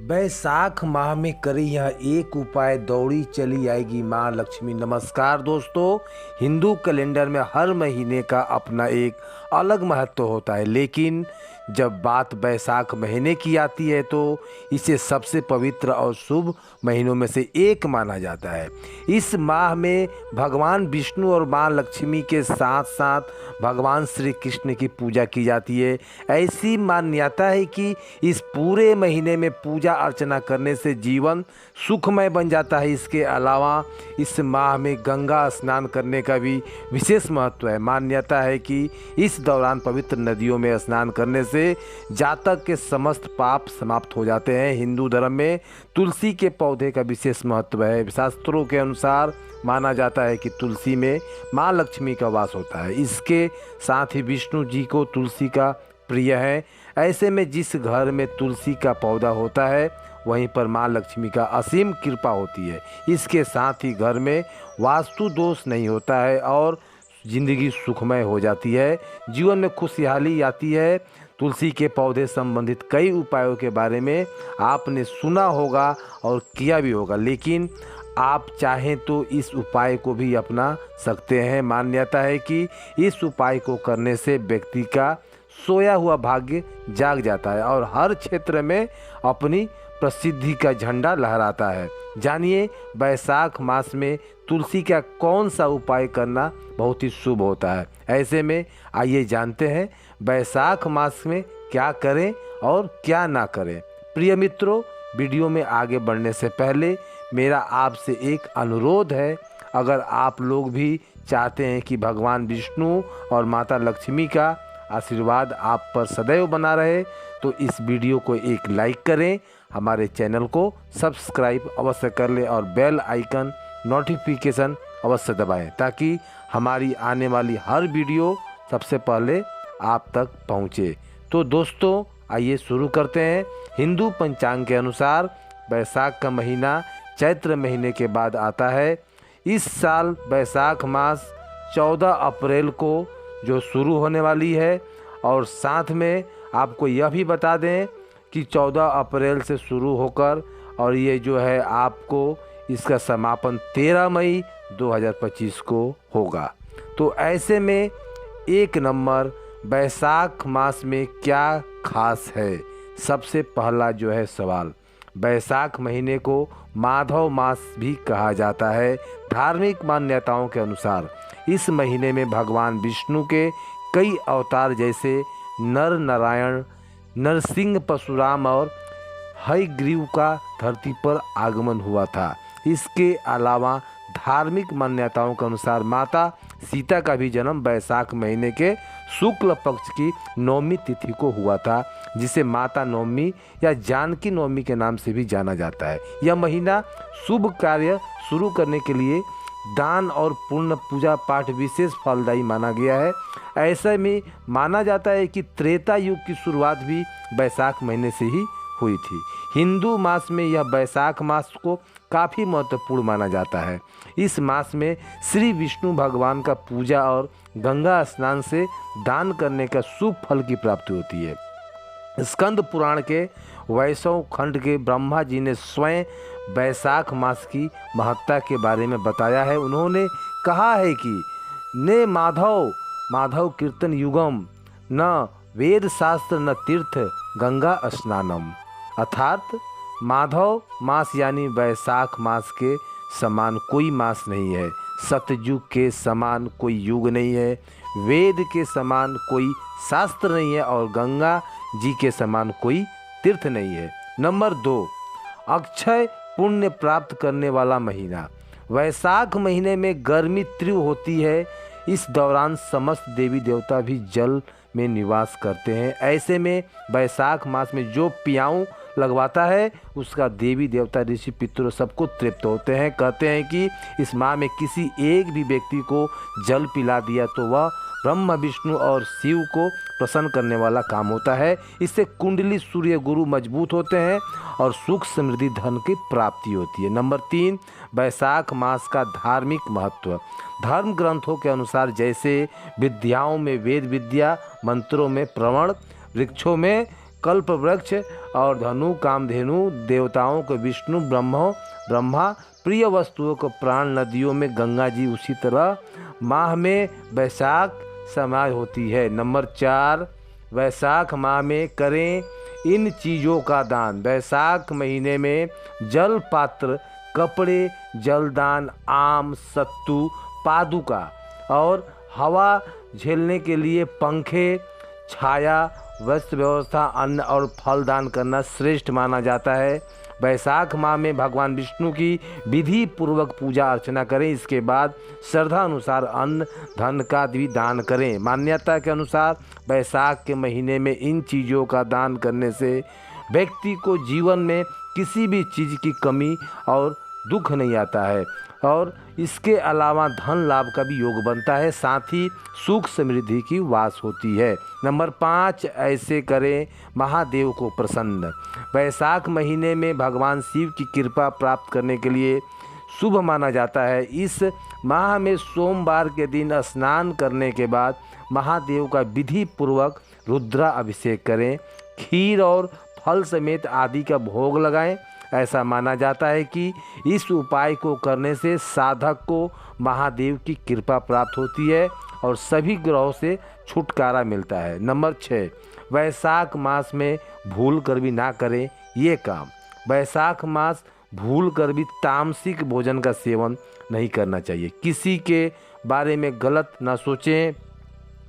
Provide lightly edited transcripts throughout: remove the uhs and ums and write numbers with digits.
बैसाख माह में करी यह एक उपाय, दौड़ी चली आएगी माँ लक्ष्मी। नमस्कार दोस्तों, हिंदू कैलेंडर में हर महीने का अपना एक अलग महत्व होता है, लेकिन जब बात बैसाख महीने की आती है तो इसे सबसे पवित्र और शुभ महीनों में से एक माना जाता है। इस माह में भगवान विष्णु और माँ लक्ष्मी के साथ साथ भगवान श्री कृष्ण की पूजा की जाती है। ऐसी मान्यता है कि इस पूरे महीने में पूजा अर्चना करने से जीवन सुखमय बन जाता है। इसके अलावा इस माह में गंगा स्नान करने का भी विशेष महत्व है। मान्यता है कि इस दौरान पवित्र नदियों में स्नान करने से जातक के समस्त पाप समाप्त हो जाते हैं। हिंदू धर्म में तुलसी के पौधे का विशेष महत्व है। शास्त्रों के अनुसार माना जाता है कि तुलसी में माँ लक्ष्मी का वास होता है। इसके साथ ही विष्णु जी को तुलसी का प्रिय है। ऐसे में जिस घर में तुलसी का पौधा होता है वहीं पर माँ लक्ष्मी का असीम कृपा होती है। इसके साथ ही घर में वास्तु दोष नहीं होता है और जिंदगी सुखमय हो जाती है, जीवन में खुशहाली आती है। तुलसी के पौधे संबंधित कई उपायों के बारे में आपने सुना होगा और किया भी होगा, लेकिन आप चाहें तो इस उपाय को भी अपना सकते हैं। मान्यता है कि इस उपाय को करने से व्यक्ति का सोया हुआ भाग्य जाग जाता है और हर क्षेत्र में अपनी प्रसिद्धि का झंडा लहराता है। जानिए बैसाख मास में तुलसी का कौन सा उपाय करना बहुत ही शुभ होता है। ऐसे में आइए जानते हैं बैसाख मास में क्या करें और क्या ना करें। प्रिय मित्रों, वीडियो में आगे बढ़ने से पहले मेरा आपसे एक अनुरोध है, अगर आप लोग भी चाहते हैं कि भगवान विष्णु और माता लक्ष्मी का आशीर्वाद आप पर सदैव बना रहे तो इस वीडियो को एक लाइक करें, हमारे चैनल को सब्सक्राइब अवश्य कर लें और बेल आइकन नोटिफिकेशन अवश्य दबाएं ताकि हमारी आने वाली हर वीडियो सबसे पहले आप तक पहुंचे। तो दोस्तों आइए शुरू करते हैं। हिंदू पंचांग के अनुसार बैसाख का महीना चैत्र महीने के बाद आता है। इस साल बैसाख मास 14 अप्रैल को जो शुरू होने वाली है और साथ में आपको यह भी बता दें कि 14 अप्रैल से शुरू होकर और ये जो है आपको इसका समापन 13 मई 2025 को होगा। तो ऐसे में एक नंबर बैसाख मास में क्या खास है, सबसे पहला जो है सवाल। बैसाख महीने को माधव मास भी कहा जाता है। धार्मिक मान्यताओं के अनुसार इस महीने में भगवान विष्णु के कई अवतार जैसे नर नारायण, नरसिंह, परशुराम और हयग्रीव का धरती पर आगमन हुआ था। इसके अलावा धार्मिक मान्यताओं के अनुसार माता सीता का भी जन्म बैसाख महीने के शुक्ल पक्ष की नवमी तिथि को हुआ था, जिसे माता नवमी या जानकी नवमी के नाम से भी जाना जाता है। यह महीना शुभ कार्य शुरू करने के लिए दान और पूर्ण पूजा पाठ विशेष फलदायी माना गया है। ऐसे में माना जाता है कि त्रेता युग की शुरुआत भी बैसाख महीने से ही हुई थी। हिंदू मास में यह बैसाख मास को काफ़ी महत्वपूर्ण माना जाता है। इस मास में श्री विष्णु भगवान का पूजा और गंगा स्नान से दान करने का शुभ फल की प्राप्ति होती है। स्कंद पुराण के वैष्णव खंड के ब्रह्मा जी ने स्वयं बैसाख मास की महत्ता के बारे में बताया है। उन्होंने कहा है कि ने माधव माधव कीर्तन युगम, न वेद शास्त्र न तीर्थ गंगा स्नानम। अर्थात माधव मास यानी बैसाख मास के समान कोई मास नहीं है, सतयुग के समान कोई युग नहीं है, वेद के समान कोई शास्त्र नहीं है और गंगा जी के समान कोई तीर्थ नहीं है। नंबर 2, अक्षय पुण्य प्राप्त करने वाला महीना। वैशाख महीने में गर्मी तीव्र होती है। इस दौरान समस्त देवी देवता भी जल में निवास करते हैं। ऐसे में बैसाख मास में जो पियाऊ लगवाता है उसका देवी देवता ऋषि पितरों सबको तृप्त होते हैं। कहते हैं कि इस माह में किसी एक भी व्यक्ति को जल पिला दिया तो वह ब्रह्मा विष्णु और शिव को प्रसन्न करने वाला काम होता है। इससे कुंडली सूर्य गुरु मजबूत होते हैं और सुख समृद्धि धन की प्राप्ति होती है। नंबर 3, बैसाख मास का धार्मिक महत्व। धर्म ग्रंथों के अनुसार जैसे विद्याओं में वेद विद्या, मंत्रों में प्रवण, वृक्षों में कल्प वृक्ष और धनु कामधेनु देवताओं को विष्णु ब्रह्मा प्रिय वस्तुओं को प्राण नदियों में गंगा जी, उसी तरह माह में वैशाख समाय होती है। नंबर 4, वैशाख माह में करें इन चीज़ों का दान। वैशाख महीने में जल पात्र, कपड़े, जलदान, आम, सत्तू, पादुका और हवा झेलने के लिए पंखे, छाया, वस्त्र व्यवस्था, अन्न और फल दान करना श्रेष्ठ माना जाता है। वैशाख माह में भगवान विष्णु की विधि पूर्वक पूजा अर्चना करें। इसके बाद श्रद्धा अनुसार अन्न धन का भी दान करें। मान्यता के अनुसार वैशाख के महीने में इन चीज़ों का दान करने से व्यक्ति को जीवन में किसी भी चीज़ की कमी और दुख नहीं आता है और इसके अलावा धन लाभ का भी योग बनता है, साथ ही सुख समृद्धि की वास होती है। नंबर 5, ऐसे करें महादेव को प्रसन्न। वैशाख महीने में भगवान शिव की कृपा प्राप्त करने के लिए शुभ माना जाता है। इस माह में सोमवार के दिन स्नान करने के बाद महादेव का विधि पूर्वक रुद्रा अभिषेक करें। खीर और फल समेत आदि का भोग लगाएं। ऐसा माना जाता है कि इस उपाय को करने से साधक को महादेव की कृपा प्राप्त होती है और सभी ग्रहों से छुटकारा मिलता है। नंबर 6, वैशाख मास में भूल कर भी ना करें ये काम। वैशाख मास भूल कर भी तामसिक भोजन का सेवन नहीं करना चाहिए। किसी के बारे में गलत ना सोचें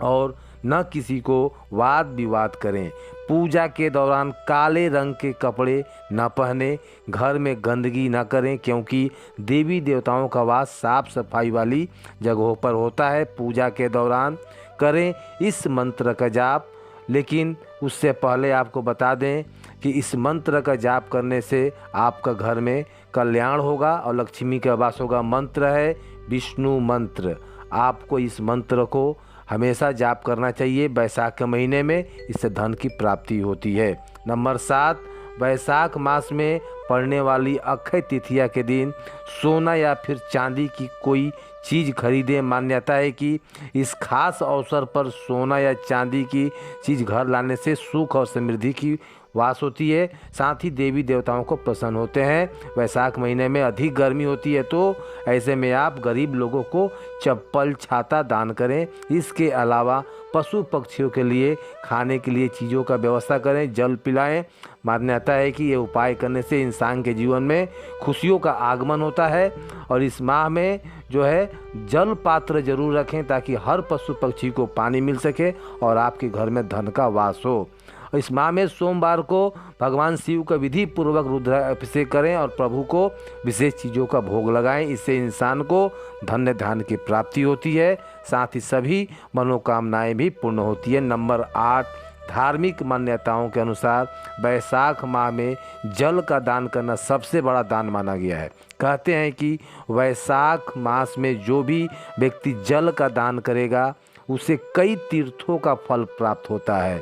और न किसी को वाद विवाद करें। पूजा के दौरान काले रंग के कपड़े न पहने। घर में गंदगी न करें क्योंकि देवी देवताओं का वास साफ सफाई वाली जगहों पर होता है। पूजा के दौरान करें इस मंत्र का जाप, लेकिन उससे पहले आपको बता दें कि इस मंत्र का जाप करने से आपका घर में कल्याण होगा और लक्ष्मी का वास होगा। मंत्र है विष्णु मंत्र। आपको इस मंत्र को हमेशा जाप करना चाहिए वैशाख के महीने में, इससे धन की प्राप्ति होती है। नंबर 7, वैशाख मास में पड़ने वाली अक्षय तृतीया के दिन सोना या फिर चांदी की कोई चीज़ खरीदें। मान्यता है कि इस खास अवसर पर सोना या चांदी की चीज़ घर लाने से सुख और समृद्धि की वास होती है, साथ ही देवी देवताओं को प्रसन्न होते हैं। वैशाख महीने में अधिक गर्मी होती है तो ऐसे में आप गरीब लोगों को चप्पल, छाता दान करें। इसके अलावा पशु पक्षियों के लिए खाने के लिए चीज़ों का व्यवस्था करें, जल पिलाएं। मान्यता है कि ये उपाय करने से इंसान के जीवन में खुशियों का आगमन होता है और इस माह में जो है जल पात्र जरूर रखें ताकि हर पशु पक्षी को पानी मिल सके और आपके घर में धन का वास हो। इस माह में सोमवार को भगवान शिव का विधि पूर्वक रुद्र अभिषेक करें और प्रभु को विशेष चीज़ों का भोग लगाएं। इससे इंसान को धन्य धान की प्राप्ति होती है, साथ ही सभी मनोकामनाएं भी पूर्ण होती है। नंबर 8, धार्मिक मान्यताओं के अनुसार वैशाख माह में जल का दान करना सबसे बड़ा दान माना गया है। कहते हैं कि वैशाख मास में जो भी व्यक्ति जल का दान करेगा उसे कई तीर्थों का फल प्राप्त होता है।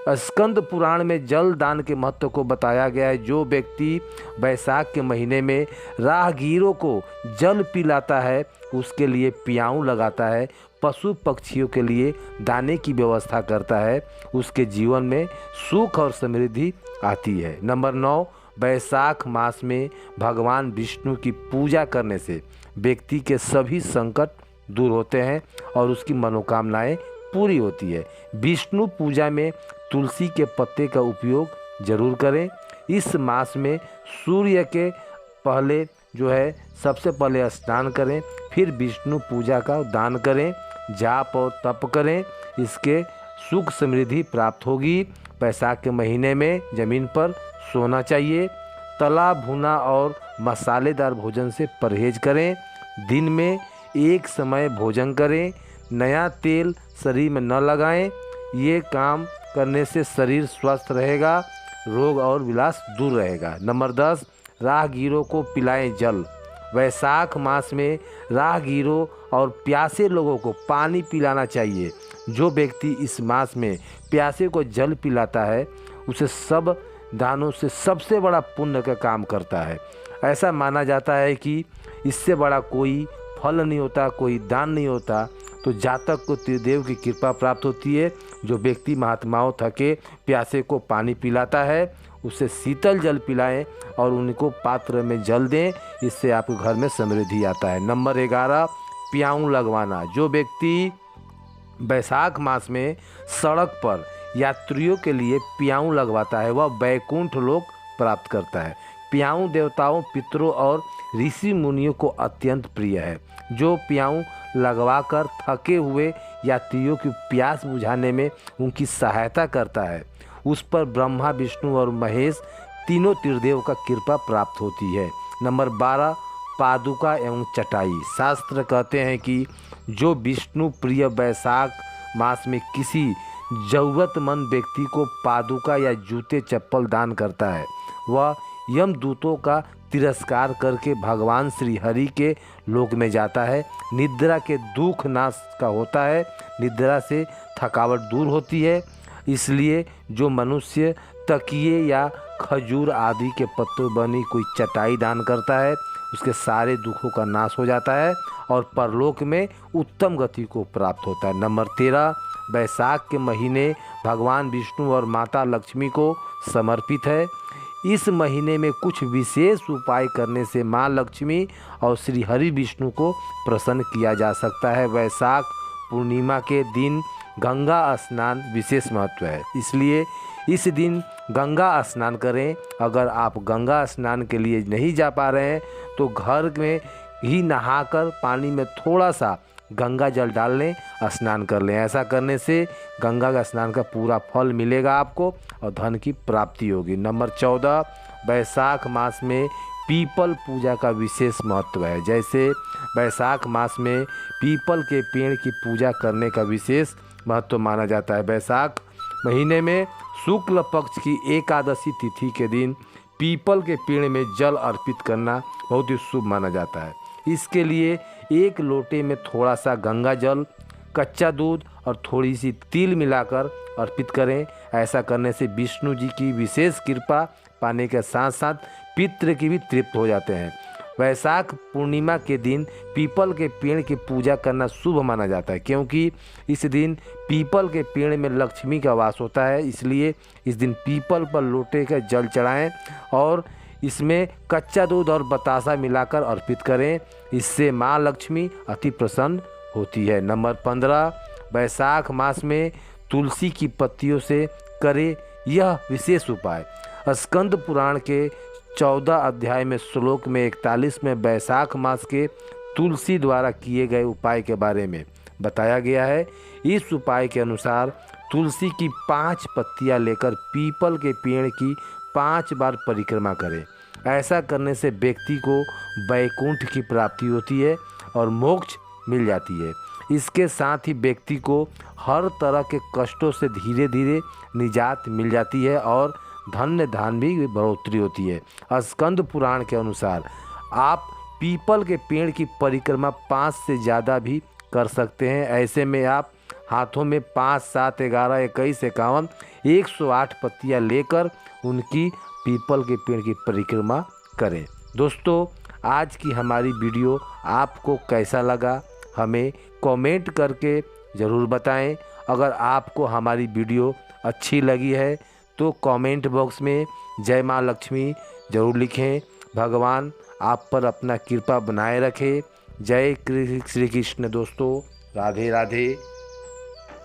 स्कंद पुराण में जल दान के महत्व को बताया गया है। जो व्यक्ति वैशाख के महीने में राहगीरों को जल पिलाता है, उसके लिए पियाऊ लगाता है, पशु पक्षियों के लिए दाने की व्यवस्था करता है, उसके जीवन में सुख और समृद्धि आती है। नंबर 9, वैशाख मास में भगवान विष्णु की पूजा करने से व्यक्ति के सभी संकट दूर होते हैं और उसकी मनोकामनाएं पूरी होती है। विष्णु पूजा में तुलसी के पत्ते का उपयोग जरूर करें। इस मास में सूर्य के पहले जो है सबसे पहले स्नान करें, फिर विष्णु पूजा का दान करें, जाप और तप करें। इसके सुख समृद्धि प्राप्त होगी। वैशाख के महीने में ज़मीन पर सोना चाहिए। तला भुना और मसालेदार भोजन से परहेज करें। दिन में एक समय भोजन करें। नया तेल शरीर में न लगाएं। ये काम करने से शरीर स्वस्थ रहेगा, रोग और विलास दूर रहेगा। नंबर 10, राहगीरों को पिलाएं जल। वैशाख मास में राहगीरों और प्यासे लोगों को पानी पिलाना चाहिए। जो व्यक्ति इस मास में प्यासे को जल पिलाता है उसे सब दानों से सबसे बड़ा पुण्य का काम करता है। ऐसा माना जाता है कि इससे बड़ा कोई फल नहीं होता, कोई दान नहीं होता तो जातक को त्रिदेव की कृपा प्राप्त होती है। जो व्यक्ति महात्माओं थके प्यासे को पानी पिलाता है उसे शीतल जल पिलाएं और उनको पात्र में जल दें, इससे आपके घर में समृद्धि आता है। नंबर 11, प्याऊ लगवाना। जो व्यक्ति बैसाख मास में सड़क पर यात्रियों के लिए प्याऊ लगवाता है वह बैकुंठ लोक प्राप्त करता है। प्याऊ देवताओं, पितरों और ऋषि मुनियों को अत्यंत प्रिय है। जो प्याऊ लगवाकर थके हुए यात्रियों की प्यास बुझाने में उनकी सहायता करता है उस पर ब्रह्मा, विष्णु और महेश तीनों त्रिदेव का कृपा प्राप्त होती है। नंबर 12, पादुका एवं चटाई। शास्त्र कहते हैं कि जो विष्णु प्रिय बैसाख मास में किसी ज़रूरतमंद व्यक्ति को पादुका या जूते चप्पल दान करता है वह यमदूतों का तिरस्कार करके भगवान श्री हरि के लोक में जाता है। निद्रा के दुख नाश का होता है, निद्रा से थकावट दूर होती है। इसलिए जो मनुष्य तकिए या खजूर आदि के पत्तों बनी कोई चटाई दान करता है उसके सारे दुखों का नाश हो जाता है और परलोक में उत्तम गति को प्राप्त होता है। नंबर 13, बैसाख के महीने भगवान विष्णु और माता लक्ष्मी को समर्पित है। इस महीने में कुछ विशेष उपाय करने से माँ लक्ष्मी और श्री हरि विष्णु को प्रसन्न किया जा सकता है। वैशाख पूर्णिमा के दिन गंगा स्नान विशेष महत्व है, इसलिए इस दिन गंगा स्नान करें। अगर आप गंगा स्नान के लिए नहीं जा पा रहे हैं तो घर में ही नहाकर पानी में थोड़ा सा गंगा जल डाल लें, स्नान कर लें। ऐसा करने से गंगा का स्नान का पूरा फल मिलेगा आपको और धन की प्राप्ति होगी। नंबर 14, बैसाख मास में पीपल पूजा का विशेष महत्व है। जैसे बैसाख मास में पीपल के पेड़ की पूजा करने का विशेष महत्व माना जाता है। बैसाख महीने में शुक्ल पक्ष की एकादशी तिथि के दिन पीपल के पेड़ में जल अर्पित करना बहुत ही शुभ माना जाता है। इसके लिए एक लोटे में थोड़ा सा गंगा जल, कच्चा दूध और थोड़ी सी तिल मिलाकर अर्पित करें। ऐसा करने से विष्णु जी की विशेष कृपा पाने के साथ साथ पितृ की भी तृप्त हो जाते हैं। वैशाख पूर्णिमा के दिन पीपल के पेड़ की पूजा करना शुभ माना जाता है, क्योंकि इस दिन पीपल के पेड़ में लक्ष्मी का वास होता है। इसलिए इस दिन पीपल पर लोटे का जल चढ़ाएं और इसमें कच्चा दूध और बतासा मिलाकर अर्पित करें। इससे माँ लक्ष्मी अति प्रसन्न होती है। नंबर 15, बैसाख मास में तुलसी की पत्तियों से करें यह विशेष उपाय। स्कंद पुराण के 14 अध्याय में श्लोक में 41 में बैसाख मास के तुलसी द्वारा किए गए उपाय के बारे में बताया गया है। इस उपाय के अनुसार तुलसी की 5 पत्तियां लेकर पीपल के पेड़ की 5 बार परिक्रमा करें। ऐसा करने से व्यक्ति को वैकुंठ की प्राप्ति होती है और मोक्ष मिल जाती है। इसके साथ ही व्यक्ति को हर तरह के कष्टों से धीरे धीरे निजात मिल जाती है और धन्य धान भी बढ़ोतरी होती है। स्कंद पुराण के अनुसार आप पीपल के पेड़ की परिक्रमा 5 से ज़्यादा भी कर सकते हैं। ऐसे में आप हाथों में 5, 7, 11, 21, 51, 108 पत्तियां लेकर उनकी पीपल के पेड़ की परिक्रमा करें। दोस्तों, आज की हमारी वीडियो आपको कैसा लगा हमें कमेंट करके ज़रूर बताएं। अगर आपको हमारी वीडियो अच्छी लगी है तो कमेंट बॉक्स में जय माँ लक्ष्मी ज़रूर लिखें। भगवान आप पर अपना कृपा बनाए रखे। जय श्री कृष्ण। दोस्तों, राधे राधे।